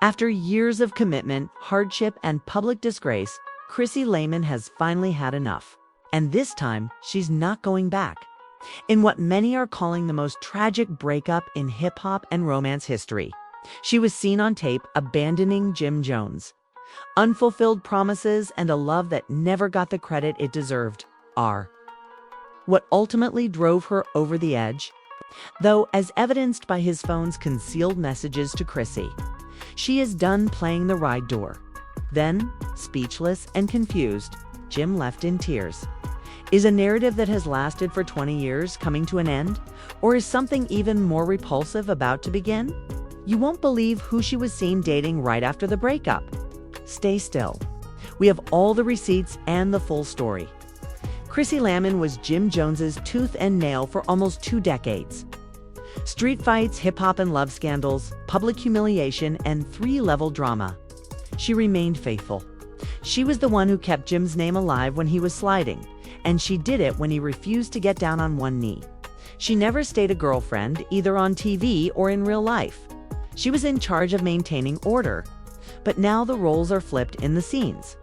After years of commitment, hardship, and public disgrace, Chrissy Lampkin has finally had enough. And this time, she's not going back. In what many are calling the most tragic breakup in hip-hop and romance history, she was seen on tape abandoning Jim Jones. Unfulfilled promises and a love that never got the credit it deserved are what ultimately drove her over the edge. Though, as evidenced by his phone's concealed messages to Chrissy, she is done playing the ride door. Then, speechless and confused, Jim left in tears. Is a narrative that has lasted for 20 years coming to an end? Or is something even more repulsive about to begin? You won't believe who she was seen dating right after the breakup. Stay still. We have all the receipts and the full story. Chrissy Lampkin was Jim Jones's tooth and nail for almost 2 decades. Street fights, hip-hop and love scandals, public humiliation, and 3-level drama. She remained faithful. She was the one who kept Jim's name alive when he was sliding, and she did it when he refused to get down on one knee. She never stayed a girlfriend, either on TV or in real life. She was in charge of maintaining order. But now the roles are flipped in the scenes.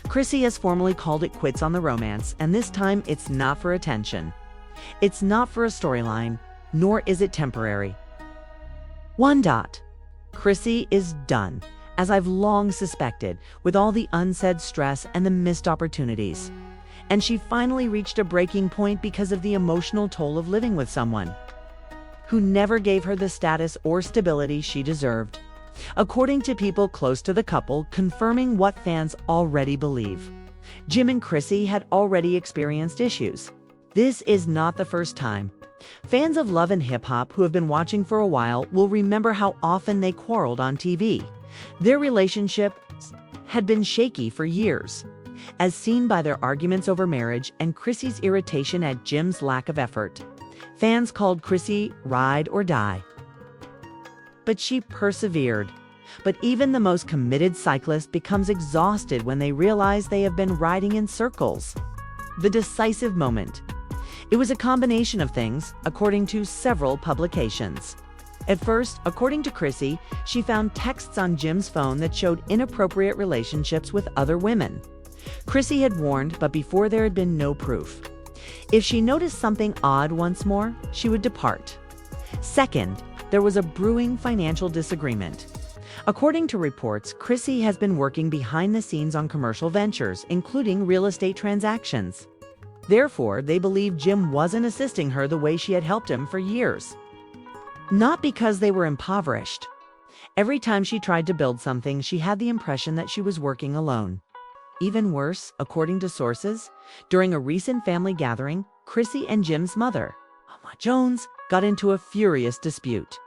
Chrissy has formally called it quits on the romance, and this time it's not for attention. It's not for a storyline, nor is it temporary. Chrissy is done, as I've long suspected, with all the unsaid stress and the missed opportunities. And she finally reached a breaking point because of the emotional toll of living with someone who never gave her the status or stability she deserved. According to people close to the couple, confirming what fans already believe, Jim and Chrissy had already experienced issues. This is not the first time. Fans of love and hip-hop who have been watching for a while will remember how often they quarreled on TV. Their relationship had been shaky for years, as seen by their arguments over marriage and Chrissy's irritation at Jim's lack of effort. Fans called Chrissy ride or die. But she persevered. But even the most committed cyclist becomes exhausted when they realize they have been riding in circles. The decisive moment. It was a combination of things, according to several publications. At first, according to Chrissy, she found texts on Jim's phone that showed inappropriate relationships with other women. Chrissy had warned, but before there had been no proof. If she noticed something odd once more, she would depart. Second, there was a brewing financial disagreement. According to reports, Chrissy has been working behind the scenes on commercial ventures, including real estate transactions. Therefore, they believe Jim wasn't assisting her the way she had helped him for years. Not because they were impoverished. Every time she tried to build something, she had the impression that she was working alone. Even worse, according to sources, during a recent family gathering, Chrissy and Jim's mother, Mama Jones, got into a furious dispute.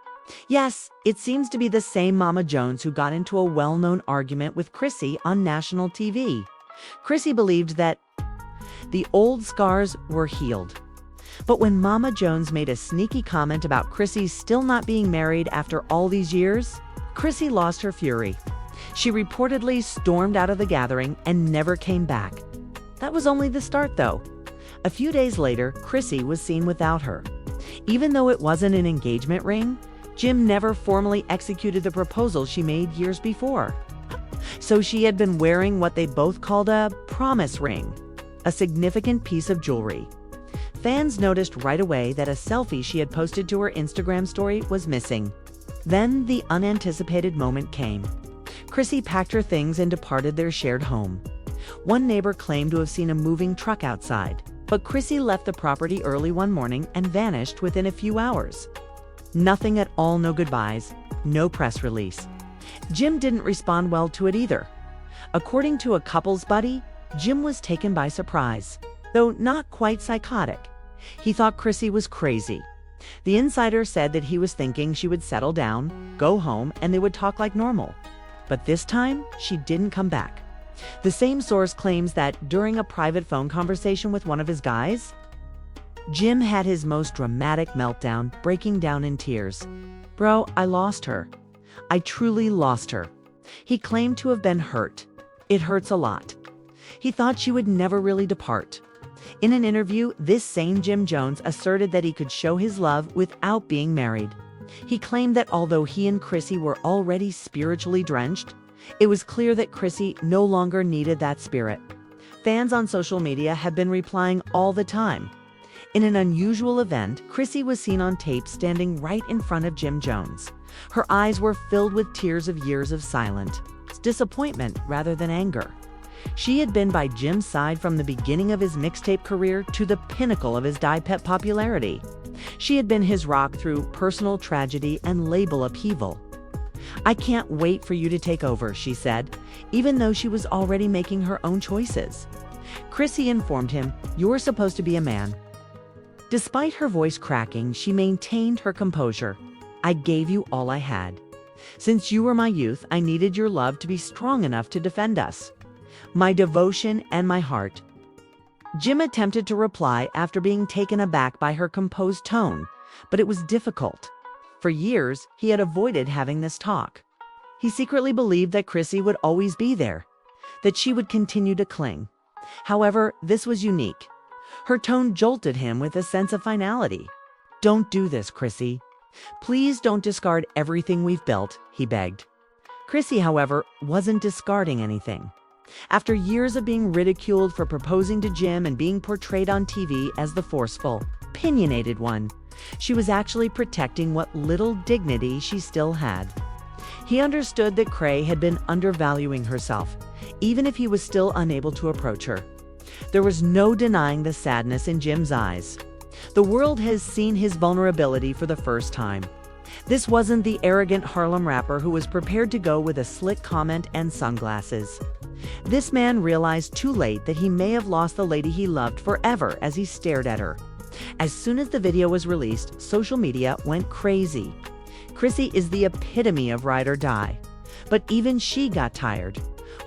Yes, it seems to be the same Mama Jones who got into a well-known argument with Chrissy on national TV. Chrissy believed that the old scars were healed. But when Mama Jones made a sneaky comment about Chrissy still not being married after all these years, Chrissy lost her fury. She reportedly stormed out of the gathering and never came back. That was only the start, though. A few days later, Chrissy was seen without her. Even though it wasn't an engagement ring, Jim never formally executed the proposal she made years before. So she had been wearing what they both called a promise ring, a significant piece of jewelry. Fans noticed right away that a selfie she had posted to her Instagram story was missing. Then the unanticipated moment came. Chrissy packed her things and departed their shared home. One neighbor claimed to have seen a moving truck outside, but Chrissy left the property early one morning and vanished within a few hours. Nothing at all, no goodbyes, no press release. Jim didn't respond well to it either. According to a couple's buddy, Jim was taken by surprise, though not quite psychotic. He thought Chrissy was crazy. The insider said that he was thinking she would settle down, go home, and they would talk like normal. But this time, she didn't come back. The same source claims that during a private phone conversation with one of his guys, Jim had his most dramatic meltdown, breaking down in tears. "Bro, I lost her. I truly lost her." He claimed to have been hurt. "It hurts a lot." He thought she would never really depart. In an interview, this same Jim Jones asserted that he could show his love without being married. He claimed that although he and Chrissy were already spiritually drenched, it was clear that Chrissy no longer needed that spirit. Fans on social media have been replying all the time. In an unusual event, Chrissy was seen on tape standing right in front of Jim Jones. Her eyes were filled with tears of years of silent disappointment rather than anger. She had been by Jim's side from the beginning of his mixtape career to the pinnacle of his die-pet popularity. She had been his rock through personal tragedy and label upheaval. "I can't wait for you to take over," she said, even though she was already making her own choices. Chrissy informed him, "You're supposed to be a man." Despite her voice cracking, she maintained her composure. "I gave you all I had. Since you were my youth, I needed your love to be strong enough to defend us. My devotion and my heart." Jim attempted to reply after being taken aback by her composed tone, but it was difficult. For years, he had avoided having this talk. He secretly believed that Chrissy would always be there, that she would continue to cling. However, this was unique. Her tone jolted him with a sense of finality. "Don't do this, Chrissy. Please don't discard everything we've built," he begged. Chrissy, however, wasn't discarding anything. After years of being ridiculed for proposing to Jim and being portrayed on TV as the forceful, opinionated one, she was actually protecting what little dignity she still had. He understood that Cray had been undervaluing herself, even if he was still unable to approach her. There was no denying the sadness in Jim's eyes. The world has seen his vulnerability for the first time. This wasn't the arrogant Harlem rapper who was prepared to go with a slick comment and sunglasses. This man realized too late that he may have lost the lady he loved forever as he stared at her. As soon as the video was released, social media went crazy. Chrissy is the epitome of ride or die. But even she got tired.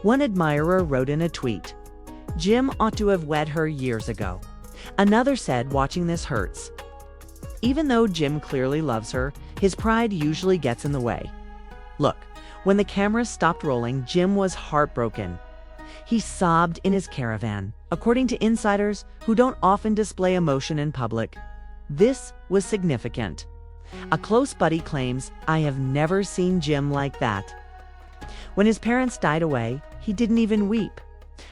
One admirer wrote in a tweet, "Jim ought to have wed her years ago." Another said, "Watching this hurts." Even though Jim clearly loves her, his pride usually gets in the way. Look, when the cameras stopped rolling, Jim was heartbroken. He sobbed in his caravan, according to insiders who don't often display emotion in public. This was significant. A close buddy claims, "I have never seen Jim like that." When his parents died away, he didn't even weep.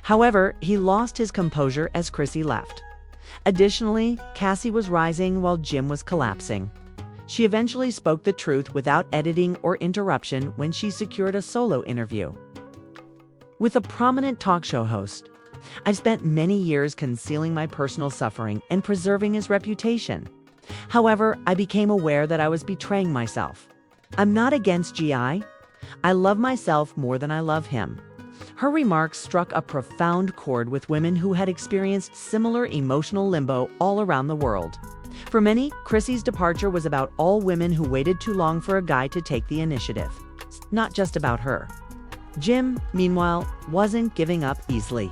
However, he lost his composure as Chrissy left. Additionally, Cassie was rising while Jim was collapsing. She eventually spoke the truth without editing or interruption when she secured a solo interview. With a prominent talk show host, "I've spent many years concealing my personal suffering and preserving his reputation. However, I became aware that I was betraying myself. I'm not against GI. I love myself more than I love him." Her remarks struck a profound chord with women who had experienced similar emotional limbo all around the world. For many, Chrissy's departure was about all women who waited too long for a guy to take the initiative. It's not just about her. Jim, meanwhile, wasn't giving up easily.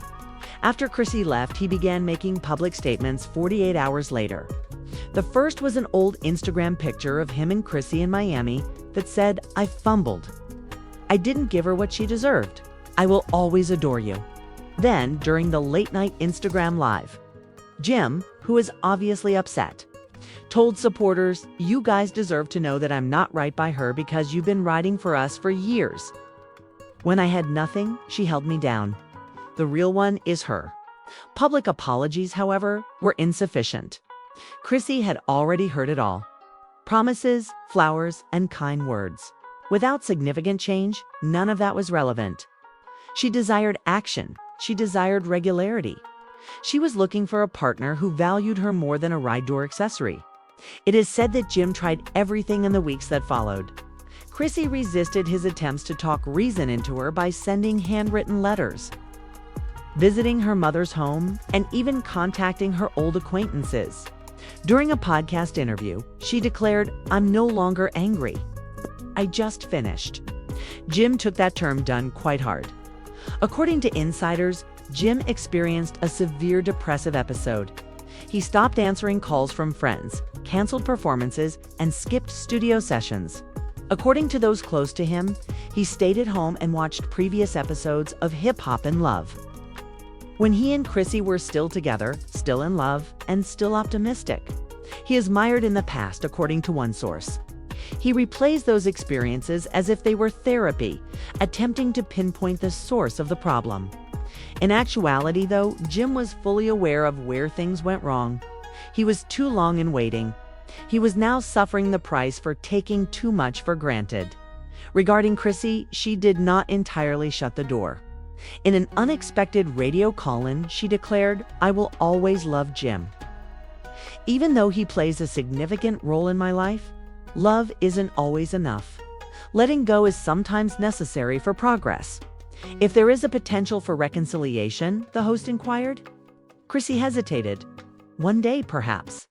After Chrissy left, he began making public statements 48 hours later. The first was an old Instagram picture of him and Chrissy in Miami that said, "I fumbled. I didn't give her what she deserved. I will always adore you." Then, during the late-night Instagram Live, Jim, who is obviously upset, told supporters, "You guys deserve to know that I'm not right by her because you've been riding for us for years. When I had nothing, she held me down. The real one is her." Public apologies, however, were insufficient. Chrissy had already heard it all. Promises, flowers, and kind words. Without significant change, none of that was relevant. She desired action. She desired regularity. She was looking for a partner who valued her more than a ride door accessory. It is said that Jim tried everything in the weeks that followed. Chrissy resisted his attempts to talk reason into her by sending handwritten letters, visiting her mother's home, and even contacting her old acquaintances. During a podcast interview, she declared, "I'm no longer angry. I just finished." Jim took that term "done" quite hard. According to insiders, Jim experienced a severe depressive episode. He stopped answering calls from friends, canceled performances, and skipped studio sessions. According to those close to him, he stayed at home and watched previous episodes of Hip Hop and Love. When he and Chrissy were still together, still in love, and still optimistic, he is mired in the past, according to one source. He replays those experiences as if they were therapy, attempting to pinpoint the source of the problem. In actuality, though, Jim was fully aware of where things went wrong. He was too long in waiting. He was now suffering the price for taking too much for granted. Regarding Chrissy, she did not entirely shut the door. In an unexpected radio call-in, she declared, "I will always love Jim. Even though he plays a significant role in my life, love isn't always enough. Letting go is sometimes necessary for progress." "If there is a potential for reconciliation," the host inquired. Chrissy hesitated. "One day, perhaps."